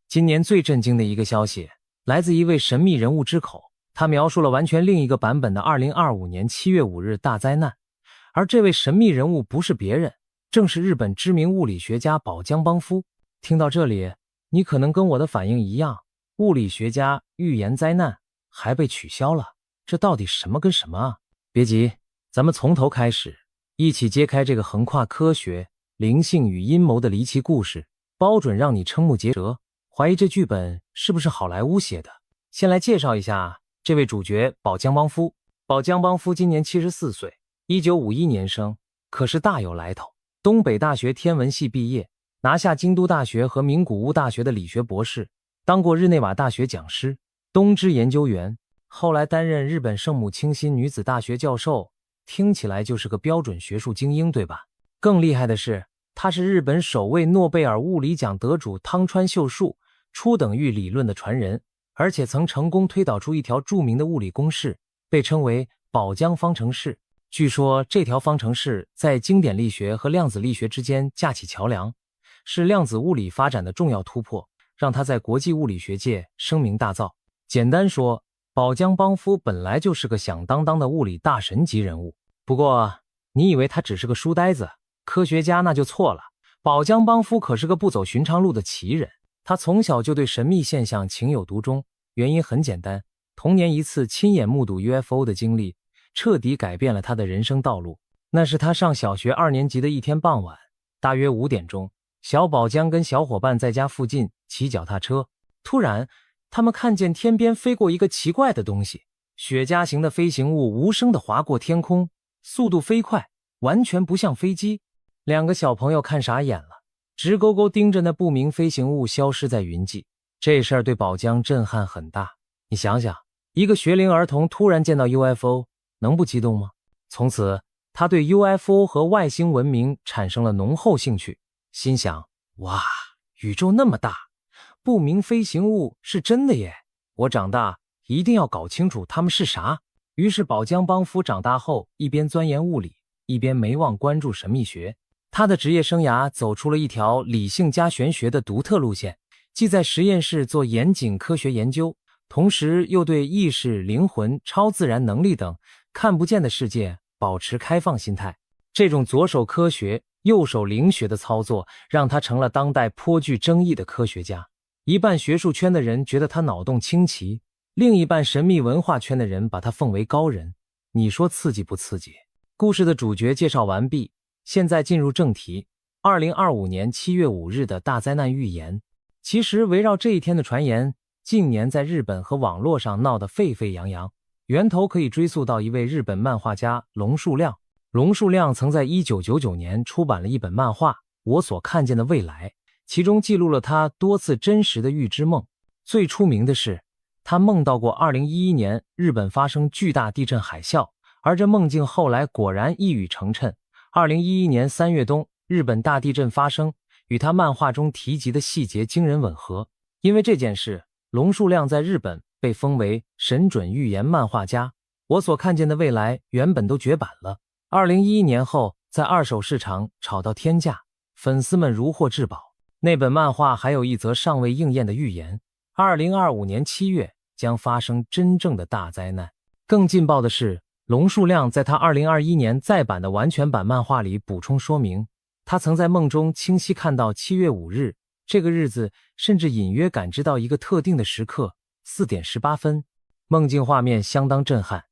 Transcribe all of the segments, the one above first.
今年最震惊的一个消息，来自一位神秘人物之口，他描述了完全另一个版本的2025年7月5日大灾难。而这位神秘人物不是别人，正是日本知名物理学家宝江邦夫。听到这里，你可能跟我的反应一样，物理学家预言灾难还被取消了，这到底什么跟什么啊？别急，咱们从头开始，一起揭开这个横跨科学、灵性与阴谋的离奇故事，包准让你瞠目结舌，怀疑这剧本是不是好莱坞写的。先来介绍一下这位主角宝江邦夫。宝江邦夫今年74岁，1951年生，可是大有来头。东北大学天文系毕业，拿下京都大学和名古屋大学的理学博士，当过日内瓦大学讲师、东芝研究员，后来担任日本圣母清心女子大学教授，听起来就是个标准学术精英，对吧？更厉害的是，他是日本首位诺贝尔物理奖得主汤川秀树初等域理论的传人，而且曾成功推导出一条著名的物理公式，被称为宝江方程式。据说这条方程式在经典力学和量子力学之间架起桥梁，是量子物理发展的重要突破，让他在国际物理学界声名大噪。简单说，宝江邦夫本来就是个响当当的物理大神级人物。不过，你以为他只是个书呆子、科学家那就错了。宝江邦夫可是个不走寻常路的奇人，他从小就对神秘现象情有独钟，原因很简单，童年一次亲眼目睹 UFO 的经历彻底改变了他的人生道路。那是他上小学2年级的一天傍晚，大约5点钟，小宝江跟小伙伴在家附近骑脚踏车，突然他们看见天边飞过一个奇怪的东西，雪茄形的飞行物无声地划过天空，速度飞快，完全不像飞机。两个小朋友看傻眼了，直勾勾盯着那不明飞行物消失在云际。这事儿对宝江震撼很大，你想想，一个学龄儿童突然见到 UFO， 能不激动吗？从此他对 UFO 和外星文明产生了浓厚兴趣，心想，哇，宇宙那么大，不明飞行物是真的耶，我长大一定要搞清楚它们是啥。于是宝江邦夫长大后一边钻研物理，一边没忘关注神秘学。他的职业生涯走出了一条理性加玄学的独特路线，既在实验室做严谨科学研究，同时又对意识、灵魂、超自然能力等看不见的世界保持开放心态。这种左手科学、右手灵学的操作，让他成了当代颇具争议的科学家。一半学术圈的人觉得他脑洞清奇，另一半神秘文化圈的人把他奉为高人。你说刺激不刺激？故事的主角介绍完毕，现在进入正题。2025年7月5日的大灾难预言。其实围绕这一天的传言，近年在日本和网络上闹得沸沸扬扬，源头可以追溯到一位日本漫画家龙树亮。龙树亮曾在1999年出版了一本漫画《我所看见的未来》，其中记录了他多次真实的预知梦。最出名的是，他梦到过2011年日本发生巨大地震海啸，而这梦境后来果然一语成谶。2011年3月冬，日本大地震发生，与他漫画中提及的细节惊人吻合。因为这件事，龙树亮在日本被封为神准预言漫画家。我所看见的未来原本都绝版了，2011年后在二手市场炒到天价，粉丝们如获至宝。那本漫画还有一则尚未应验的预言，2025年7月将发生真正的大灾难。更劲爆的是，龙树亮在他2021年再版的完全版漫画里补充说明，他曾在梦中清晰看到7月5日这个日子，甚至隐约感知到一个特定的时刻4点18分。梦境画面相当震撼，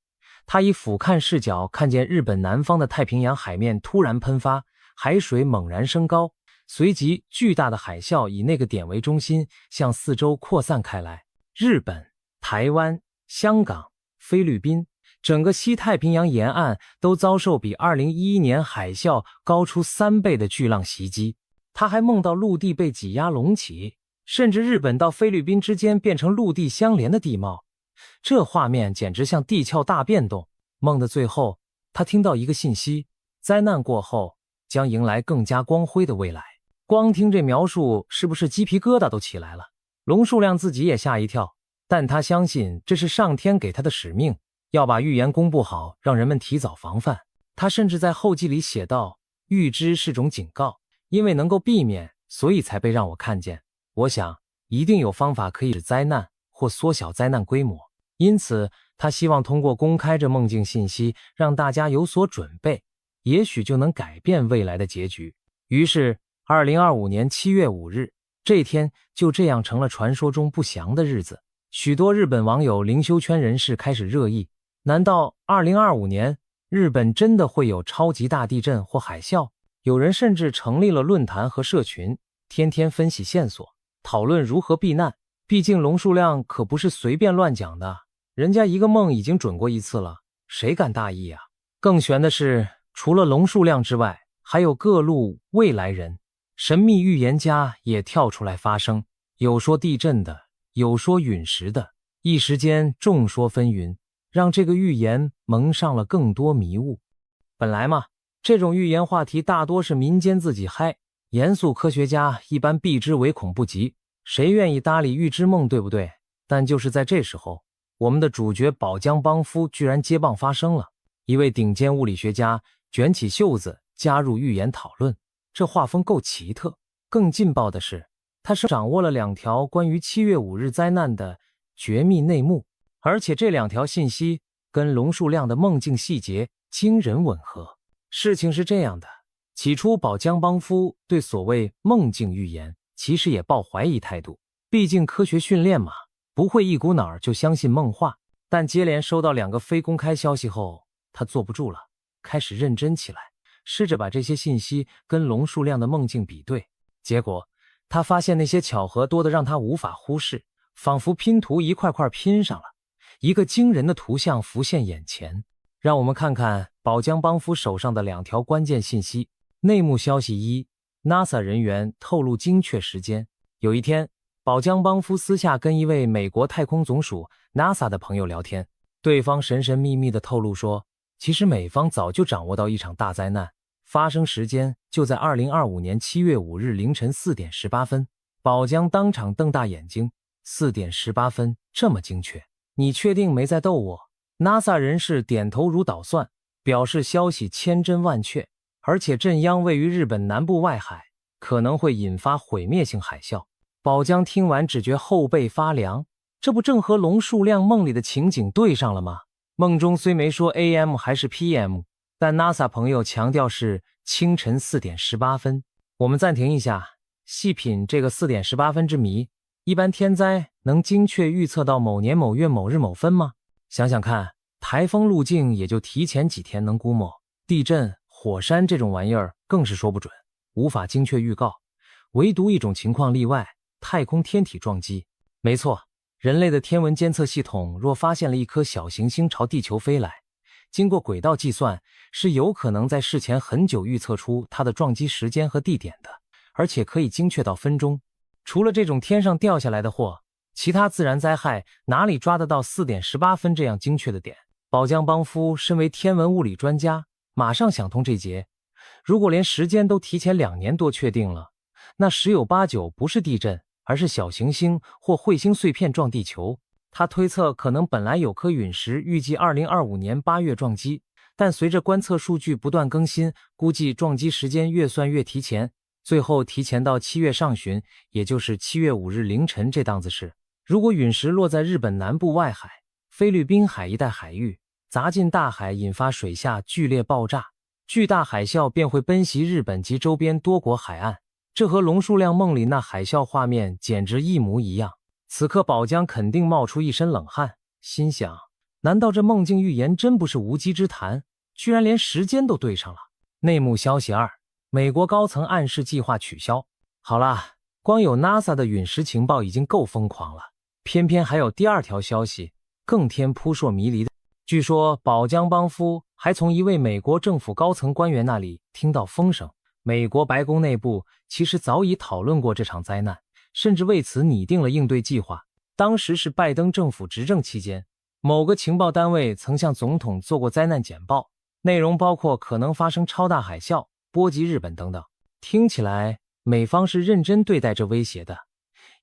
他以俯瞰视角看见日本南方的太平洋海面突然喷发，海水猛然升高，随即巨大的海啸以那个点为中心向四周扩散开来。日本、台湾、香港、菲律宾，整个西太平洋沿岸都遭受比2011年海啸高出3倍的巨浪袭击。他还梦到陆地被挤压隆起，甚至日本到菲律宾之间变成陆地相连的地貌。这画面简直像地壳大变动。梦的最后，他听到一个信息，灾难过后将迎来更加光辉的未来。光听这描述，是不是鸡皮疙瘩都起来了？龙树亮自己也吓一跳，但他相信这是上天给他的使命，要把预言公布好，让人们提早防范。他甚至在后记里写道，预知是种警告，因为能够避免，所以才被让我看见。我想，一定有方法可以使灾难或缩小灾难规模。因此，他希望通过公开这梦境信息，让大家有所准备，也许就能改变未来的结局。于是，2025年7月5日，这天就这样成了传说中不祥的日子。许多日本网友、灵修圈人士开始热议：难道2025年日本真的会有超级大地震或海啸？有人甚至成立了论坛和社群，天天分析线索，讨论如何避难。毕竟龙树亮可不是随便乱讲的，人家一个梦已经准过一次了，谁敢大意啊？更悬的是，除了龙树亮之外，还有各路未来人、神秘预言家也跳出来发声，有说地震的，有说陨石的，一时间众说纷纭，让这个预言蒙上了更多迷雾。本来嘛，这种预言话题大多是民间自己嗨，严肃科学家一般避之唯恐不及，谁愿意搭理预知梦，对不对？但就是在这时候，我们的主角宝江邦夫居然接棒发声了。一位顶尖物理学家卷起袖子加入预言讨论，这画风够奇特。更劲爆的是，他是掌握了2条关于7月5日灾难的绝密内幕，而且这2条信息跟龙树亮的梦境细节惊人吻合。事情是这样的，起初宝江邦夫对所谓梦境预言其实也抱怀疑态度，毕竟科学训练嘛，不会一股脑儿就相信梦话。但接连收到2个非公开消息后，他坐不住了，开始认真起来，试着把这些信息跟龙树亮的梦境比对。结果他发现那些巧合多得让他无法忽视，仿佛拼图一块块拼上了，一个惊人的图像浮现眼前。让我们看看宝江邦夫手上的2条关键信息。内幕消息1， NASA 人员透露精确时间。有一天，宝江邦夫私下跟一位美国太空总署 NASA 的朋友聊天，对方神神秘秘地透露说，其实美方早就掌握到一场大灾难，发生时间就在2025年7月5日凌晨4点18分。宝江当场瞪大眼睛，4点18分，这么精确？你确定没在逗我？ NASA 人士点头如捣蒜，表示消息千真万确，而且震央位于日本南部外海，可能会引发毁灭性海啸。宝江听完只觉后背发凉，这不正和龙树亮梦里的情景对上了吗？梦中虽没说 AM 还是 PM， 但 NASA 朋友强调是清晨4点18分。我们暂停一下，细品这个4点18分之谜。一般天灾能精确预测到某年某月某日某分吗？想想看，台风路径也就提前几天能估摸，地震、火山这种玩意儿更是说不准，无法精确预告。唯独一种情况例外，太空天体撞击。没错，人类的天文监测系统若发现了一颗小行星朝地球飞来，经过轨道计算，是有可能在事前很久预测出它的撞击时间和地点的，而且可以精确到分钟。除了这种天上掉下来的祸，其他自然灾害哪里抓得到4点18分这样精确的点？宝江邦夫身为天文物理专家，马上想通这节。如果连时间都提前2年多确定了，那十有八九不是地震，而是小行星或彗星碎片撞地球。他推测可能本来有颗陨石预计2025年8月撞击，但随着观测数据不断更新，估计撞击时间越算越提前，最后提前到7月上旬，也就是7月5日凌晨这档子事。如果陨石落在日本南部外海、菲律宾海一带海域，砸进大海，引发水下剧烈爆炸，巨大海啸便会奔袭日本及周边多国海岸。这和龙树亮梦里那海啸画面简直一模一样。此刻宝江肯定冒出一身冷汗，心想，难道这梦境预言真不是无稽之谈，居然连时间都对上了？内幕消息2，美国高层暗示计划取消。好啦，光有 NASA 的陨石情报已经够疯狂了，偏偏还有第2条消息，更添扑朔迷离的。据说宝江邦夫还从一位美国政府高层官员那里听到风声，美国白宫内部其实早已讨论过这场灾难，甚至为此拟定了应对计划。当时是拜登政府执政期间，某个情报单位曾向总统做过灾难简报，内容包括可能发生超大海啸，波及日本等等。听起来美方是认真对待这威胁的，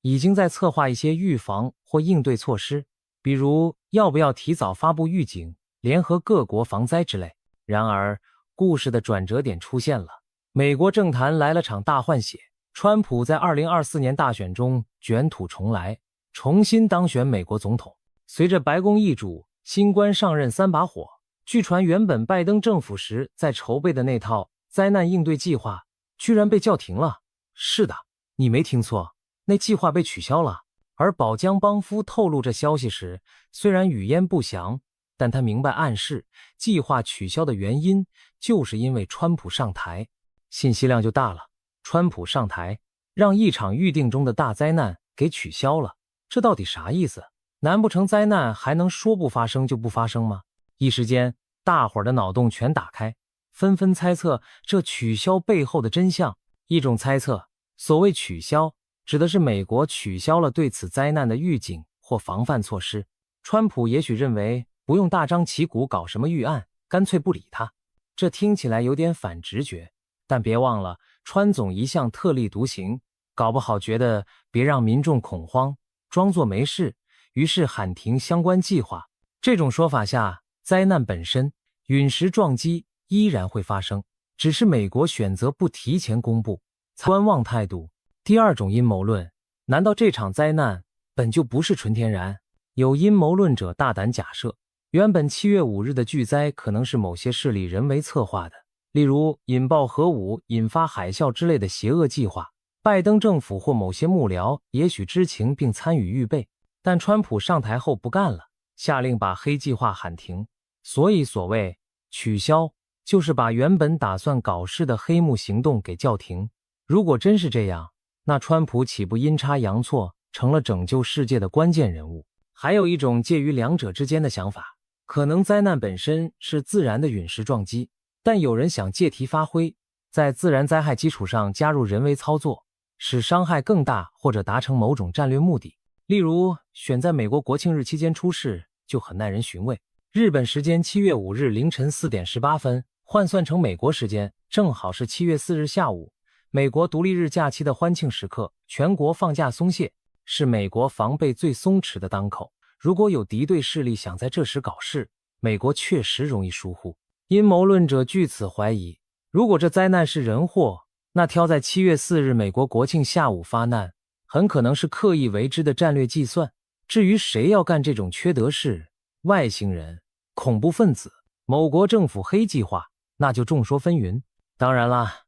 已经在策划一些预防或应对措施，比如要不要提早发布预警，联合各国防灾之类。然而故事的转折点出现了，美国政坛来了场大换血，川普在2024年大选中卷土重来，重新当选美国总统。随着白宫易主，新官上任三把火，据传原本拜登政府时在筹备的那套灾难应对计划居然被叫停了。是的，你没听错，那计划被取消了。而宝江邦夫透露这消息时，虽然语焉不详，但他明白暗示计划取消的原因就是因为川普上台，信息量就大了。川普上台，让一场预定中的大灾难给取消了，这到底啥意思？难不成灾难还能说不发生就不发生吗？一时间，大伙儿的脑洞全打开，纷纷猜测这取消背后的真相。一种猜测，所谓取消，指的是美国取消了对此灾难的预警或防范措施。川普也许认为不用大张旗鼓搞什么预案，干脆不理他。这听起来有点反直觉，但别忘了，川总一向特立独行，搞不好觉得别让民众恐慌，装作没事，于是喊停相关计划。这种说法下，灾难本身陨石撞击依然会发生，只是美国选择不提前公布，观望态度。第二种阴谋论，难道这场灾难本就不是纯天然？有阴谋论者大胆假设，原本7月5日的巨灾可能是某些势力人为策划的，例如引爆核武、引发海啸之类的邪恶计划。拜登政府或某些幕僚也许知情并参与预备，但川普上台后不干了，下令把黑计划喊停。所以所谓取消，就是把原本打算搞事的黑幕行动给叫停。如果真是这样，那川普岂不阴差阳错成了拯救世界的关键人物？还有一种介于两者之间的想法，可能灾难本身是自然的陨石撞击，但有人想借题发挥，在自然灾害基础上加入人为操作，使伤害更大或者达成某种战略目的。例如，选在美国国庆日期间出事就很耐人寻味。日本时间7月5日凌晨4点18分，换算成美国时间，正好是7月4日下午，美国独立日假期的欢庆时刻，全国放假松懈，是美国防备最松弛的当口。如果有敌对势力想在这时搞事，美国确实容易疏忽。阴谋论者据此怀疑，如果这灾难是人祸，那挑在7月4日美国国庆下午发难，很可能是刻意为之的战略计算。至于谁要干这种缺德事，外星人、恐怖分子、某国政府黑计划，那就众说纷纭。当然啦，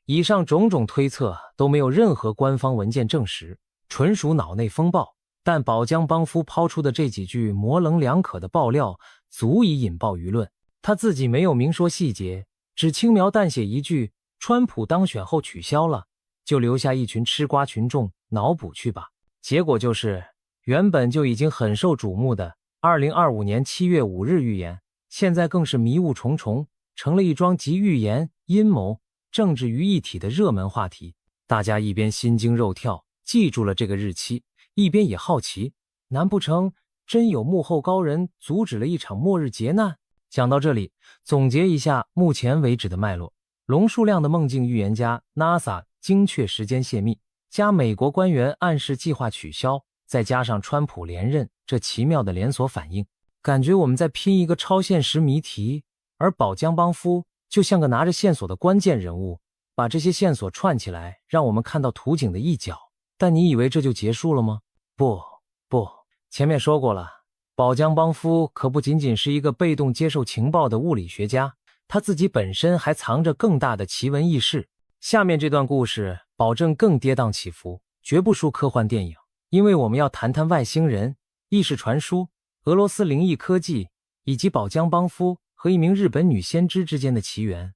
以上种种推测都没有任何官方文件证实，纯属脑内风暴。但宝江邦夫抛出的这几句模棱两可的爆料足以引爆舆论。他自己没有明说细节，只轻描淡写一句川普当选后取消了，就留下一群吃瓜群众脑补去吧。结果就是原本就已经很受瞩目的2025年7月5日预言，现在更是迷雾重重，成了一桩集预言、阴谋、政治于一体的热门话题。大家一边心惊肉跳记住了这个日期，一边也好奇，难不成真有幕后高人阻止了一场末日劫难？讲到这里，总结一下目前为止的脉络。龙数量的梦境预言家 NASA 精确时间泄密，加美国官员暗示计划取消，再加上川普连任，这奇妙的连锁反应，感觉我们在拼一个超现实谜题，而宝江邦夫就像个拿着线索的关键人物，把这些线索串起来，让我们看到图景的一角。但你以为这就结束了吗？不，前面说过了，宝江邦夫可不仅仅是一个被动接受情报的物理学家，他自己本身还藏着更大的奇闻异事。下面这段故事保证更跌宕起伏，绝不输科幻电影，因为我们要谈谈外星人、意识传输、俄罗斯灵异科技，以及宝江邦夫和一名日本女先知之间的奇缘。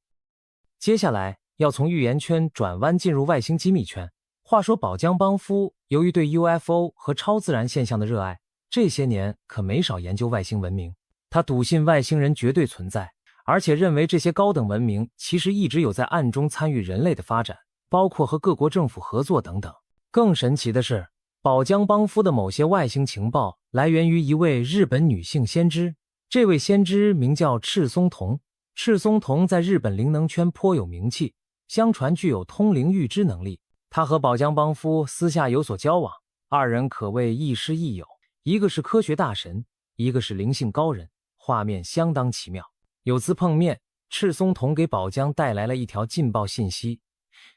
接下来要从预言圈转弯进入外星机密圈。话说宝江邦夫由于对 UFO 和超自然现象的热爱，这些年可没少研究外星文明。他笃信外星人绝对存在，而且认为这些高等文明其实一直有在暗中参与人类的发展，包括和各国政府合作等等。更神奇的是，宝江邦夫的某些外星情报来源于一位日本女性先知，这位先知名叫赤松瞳。赤松瞳在日本灵能圈颇有名气，相传具有通灵预知能力。他和宝江邦夫私下有所交往，二人可谓亦师亦友，一个是科学大神，一个是灵性高人，画面相当奇妙。有次碰面，赤松瞳给宝江带来了一条劲爆信息，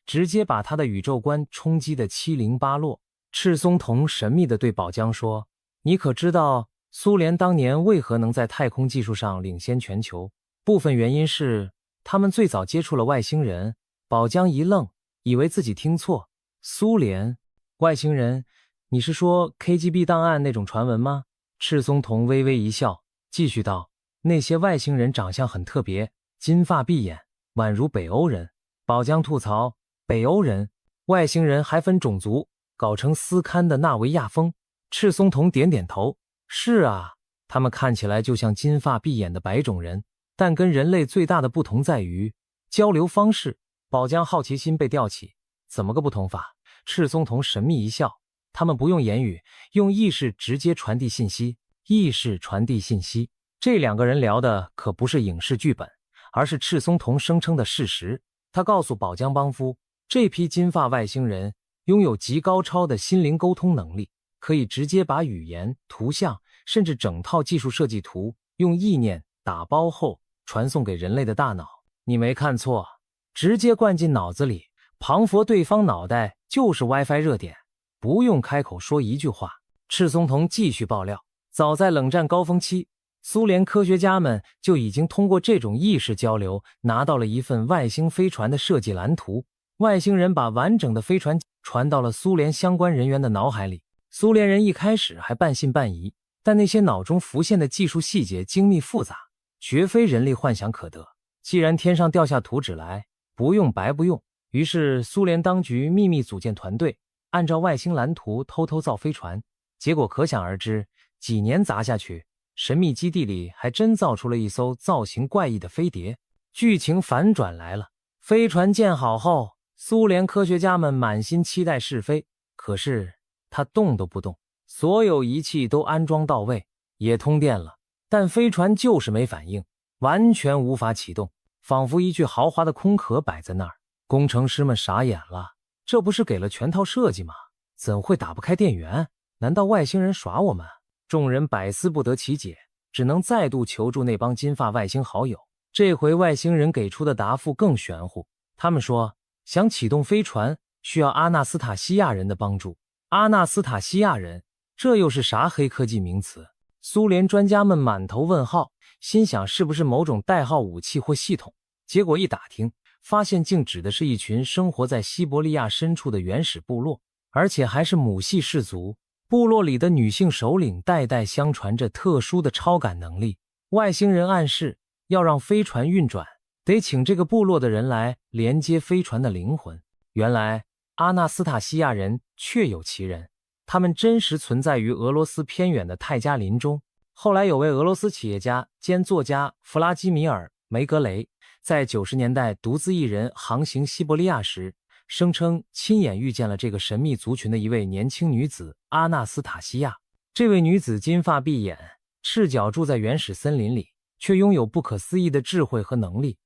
直接把他的宇宙观冲击得七零八落。赤松瞳神秘地对宝江说：“你可知道苏联当年为何能在太空技术上领先全球？部分原因是他们最早接触了外星人。”宝江一愣，以为自己听错。苏联外星人？你是说 KGB 档案那种传闻吗？赤松瞳微微一笑，继续道：“那些外星人长相很特别，金发碧眼，宛如北欧人。”宝江吐槽：“北欧人？外星人还分种族？搞成斯堪的纳维亚风？”赤松瞳点点头：“是啊，他们看起来就像金发碧眼的白种人，但跟人类最大的不同在于交流方式。”宝江好奇心被吊起：“怎么个不同法？”赤松瞳神秘一笑：“他们不用言语，用意识直接传递信息。意识传递信息。”这两个人聊的可不是影视剧本，而是赤松瞳声称的事实。他告诉宝江帮夫，这批金发外星人拥有极高超的心灵沟通能力，可以直接把语言、图像，甚至整套技术设计图用意念打包后传送给人类的大脑。你没看错，直接灌进脑子里，庞佛对方脑袋就是 WiFi 热点，不用开口说一句话。赤松瞳继续爆料，早在冷战高峰期，苏联科学家们就已经通过这种意识交流拿到了一份外星飞船的设计蓝图。外星人把完整的飞船传到了苏联相关人员的脑海里。苏联人一开始还半信半疑，但那些脑中浮现的技术细节精密复杂，绝非人力幻想可得。既然天上掉下图纸来，不用白不用。于是苏联当局秘密组建团队，按照外星蓝图偷偷造飞船。结果可想而知，几年砸下去，神秘基地里还真造出了一艘造型怪异的飞碟。剧情反转来了，飞船建好后，苏联科学家们满心期待试飞，可是它动都不动，所有仪器都安装到位，也通电了，但飞船就是没反应，完全无法启动，仿佛一具豪华的空壳摆在那儿。工程师们傻眼了，这不是给了全套设计吗？怎会打不开电源？难道外星人耍我们？众人百思不得其解，只能再度求助那帮金发外星好友。这回外星人给出的答复更玄乎，他们说想启动飞船需要阿纳斯塔西亚人的帮助。阿纳斯塔西亚人，这又是啥黑科技名词？苏联专家们满头问号，心想是不是某种代号武器或系统？结果一打听，发现竟指的是一群生活在西伯利亚深处的原始部落，而且还是母系氏族。部落里的女性首领代代相传着特殊的超感能力。外星人暗示，要让飞船运转，得请这个部落的人来连接飞船的灵魂。原来阿纳斯塔西亚人确有其人，他们真实存在于俄罗斯偏远的泰加林中。后来有位俄罗斯企业家兼作家弗拉基米尔·梅格雷在90年代独自一人航行西伯利亚时，声称亲眼遇见了这个神秘族群的一位年轻女子阿纳斯塔西亚。这位女子金发碧眼，赤脚住在原始森林里，却拥有不可思议的智慧和能力。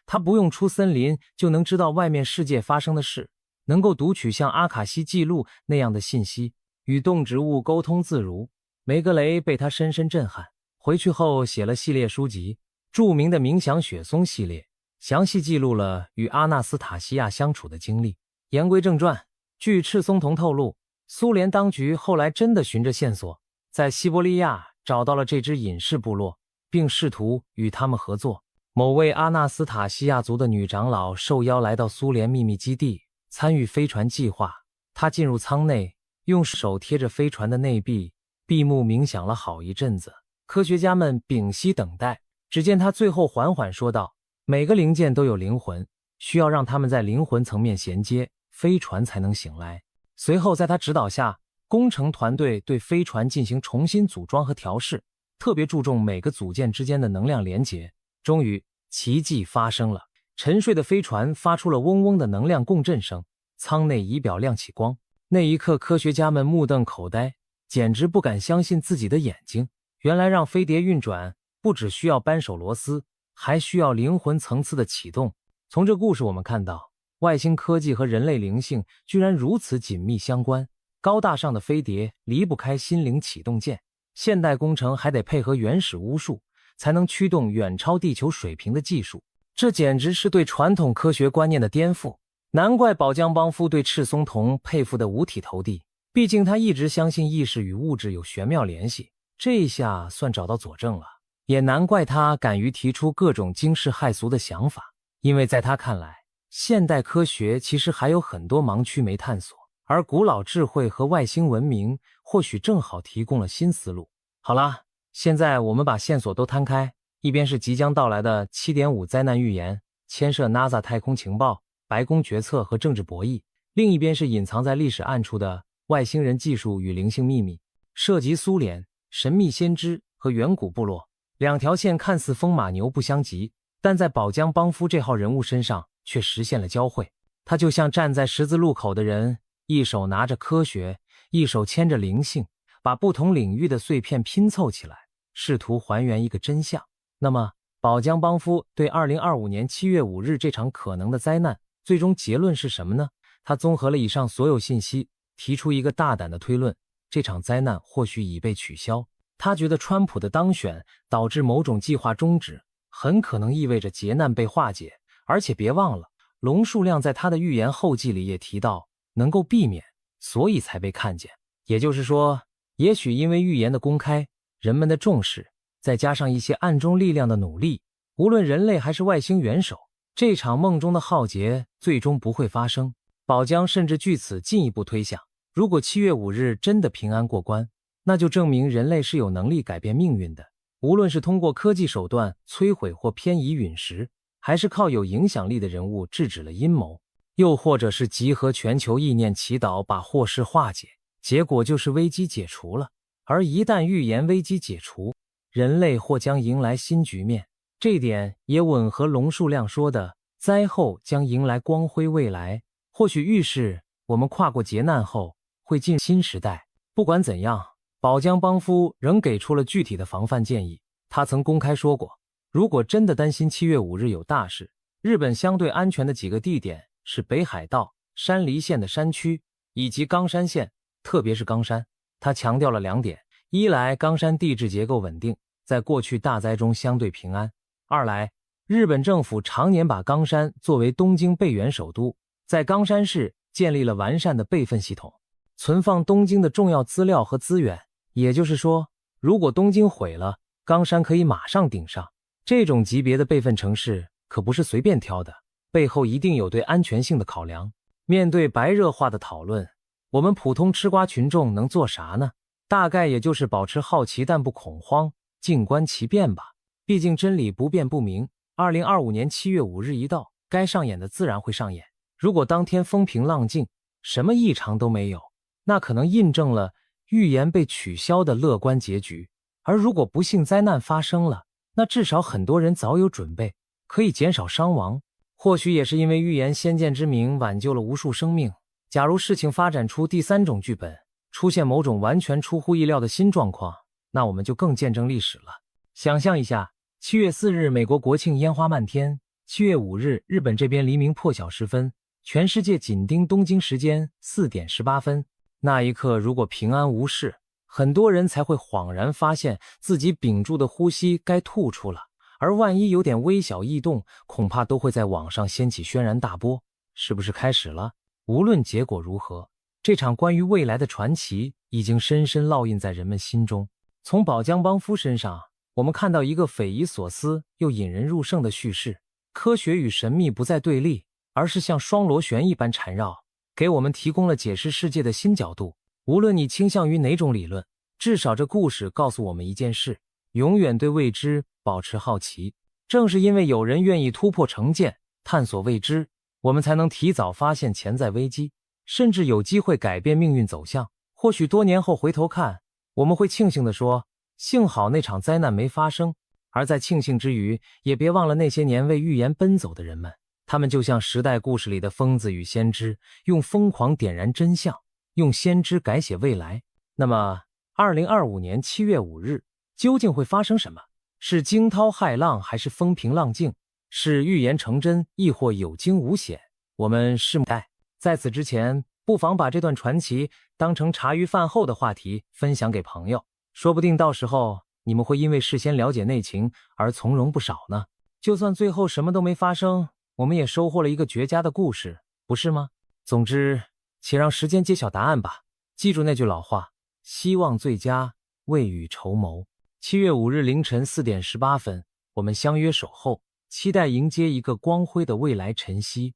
她不用出森林就能知道外面世界发生的事，能够读取像阿卡西记录那样的信息，与动植物沟通自如。梅格雷被她深深震撼，回去后写了系列书籍，著名的冥想雪松系列，详细记录了与阿纳斯塔西亚相处的经历。言归正传，据赤松瞳透露，苏联当局后来真的循着线索，在西伯利亚找到了这支隐士部落，并试图与他们合作。某位阿纳斯塔西亚族的女长老受邀来到苏联秘密基地，参与飞船计划。她进入舱内，用手贴着飞船的内壁，闭目冥想了好一阵子。科学家们屏息等待，只见她最后缓缓说道：“每个零件都有灵魂，需要让它们在灵魂层面衔接，飞船才能醒来。”随后在他指导下，工程团队对飞船进行重新组装和调试，特别注重每个组件之间的能量连结。终于，奇迹发生了，沉睡的飞船发出了嗡嗡的能量共振声，舱内仪表亮起光。那一刻，科学家们目瞪口呆，简直不敢相信自己的眼睛。原来让飞碟运转，不只需要扳手螺丝，还需要灵魂层次的启动。从这故事我们看到，外星科技和人类灵性居然如此紧密相关。高大上的飞碟离不开心灵启动键，现代工程还得配合原始巫术，才能驱动远超地球水平的技术。这简直是对传统科学观念的颠覆。难怪宝江帮夫对赤松瞳佩服得五体投地，毕竟他一直相信意识与物质有玄妙联系，这一下算找到佐证了。也难怪他敢于提出各种惊世骇俗的想法，因为在他看来，现代科学其实还有很多盲区没探索，而古老智慧和外星文明或许正好提供了新思路。好啦，现在我们把线索都摊开，一边是即将到来的 7.5 灾难预言，牵涉 NASA 太空情报、白宫决策和政治博弈，另一边是隐藏在历史暗处的外星人技术与灵性秘密，涉及苏联、神秘先知和远古部落。两条线看似风马牛不相及，但在宝江帮夫这号人物身上却实现了交汇。他就像站在十字路口的人，一手拿着科学，一手牵着灵性，把不同领域的碎片拼凑起来，试图还原一个真相。那么宝江帮夫对2025年7月5日这场可能的灾难最终结论是什么呢？他综合了以上所有信息，提出一个大胆的推论，这场灾难或许已被取消。他觉得川普的当选导致某种计划终止，很可能意味着劫难被化解，而且别忘了，龙树亮在他的预言后记里也提到能够避免，所以才被看见。也就是说，也许因为预言的公开，人们的重视，再加上一些暗中力量的努力，无论人类还是外星元首，这场梦中的浩劫最终不会发生。宝江甚至据此进一步推想，如果7月5日真的平安过关，那就证明人类是有能力改变命运的，无论是通过科技手段摧毁或偏移陨石，还是靠有影响力的人物制止了阴谋，又或者是集合全球意念祈祷把祸事化解，结果就是危机解除了。而一旦预言危机解除，人类或将迎来新局面，这点也吻合龙树亮说的灾后将迎来光辉未来，或许预示我们跨过劫难后会进新时代。不管怎样，宝江帮夫仍给出了具体的防范建议。他曾公开说过，如果真的担心7月5日有大事，日本相对安全的几个地点是北海道、山梨县的山区以及冈山县，特别是冈山。他强调了两点：一来，冈山地质结构稳定，在过去大灾中相对平安；二来，日本政府常年把冈山作为东京备援首都，在冈山市建立了完善的备份系统，存放东京的重要资料和资源。也就是说，如果东京毁了，冈山可以马上顶上。这种级别的备份城市可不是随便挑的，背后一定有对安全性的考量。面对白热化的讨论，我们普通吃瓜群众能做啥呢？大概也就是保持好奇但不恐慌，静观其变吧。毕竟真理不辩不明，2025年7月5日一到，该上演的自然会上演。如果当天风平浪静，什么异常都没有，那可能印证了预言被取消的乐观结局。而如果不幸灾难发生了，那至少很多人早有准备，可以减少伤亡。或许也是因为预言先见之明挽救了无数生命。假如事情发展出第三种剧本，出现某种完全出乎意料的新状况，那我们就更见证历史了。想象一下，7月4日美国国庆烟花漫天，7月5日日本这边黎明破晓时分，全世界紧盯东京时间4点18分。那一刻如果平安无事，很多人才会恍然发现自己屏住的呼吸该吐出了，而万一有点微小异动，恐怕都会在网上掀起轩然大波。是不是开始了？无论结果如何，这场关于未来的传奇已经深深烙印在人们心中。从宝江帮夫身上，我们看到一个匪夷所思又引人入胜的叙事。科学与神秘不再对立，而是像双螺旋一般缠绕，给我们提供了解释世界的新角度。无论你倾向于哪种理论，至少这故事告诉我们一件事：永远对未知保持好奇。正是因为有人愿意突破成见，探索未知，我们才能提早发现潜在危机，甚至有机会改变命运走向。或许多年后回头看，我们会庆幸地说，幸好那场灾难没发生。而在庆幸之余，也别忘了那些年为预言奔走的人们，他们就像时代故事里的疯子与先知，用疯狂点燃真相，用先知改写未来。那么2025年7月5日究竟会发生什么？是惊涛骇浪还是风平浪静？是预言成真亦或有惊无险？我们拭目以待。在此之前，不妨把这段传奇当成茶余饭后的话题分享给朋友，说不定到时候你们会因为事先了解内情而从容不少呢。就算最后什么都没发生，我们也收获了一个绝佳的故事，不是吗？总之，且让时间揭晓答案吧。记住那句老话，希望最佳，未雨绸缪。7月5日凌晨4点18分，我们相约守候，期待迎接一个光辉的未来晨曦。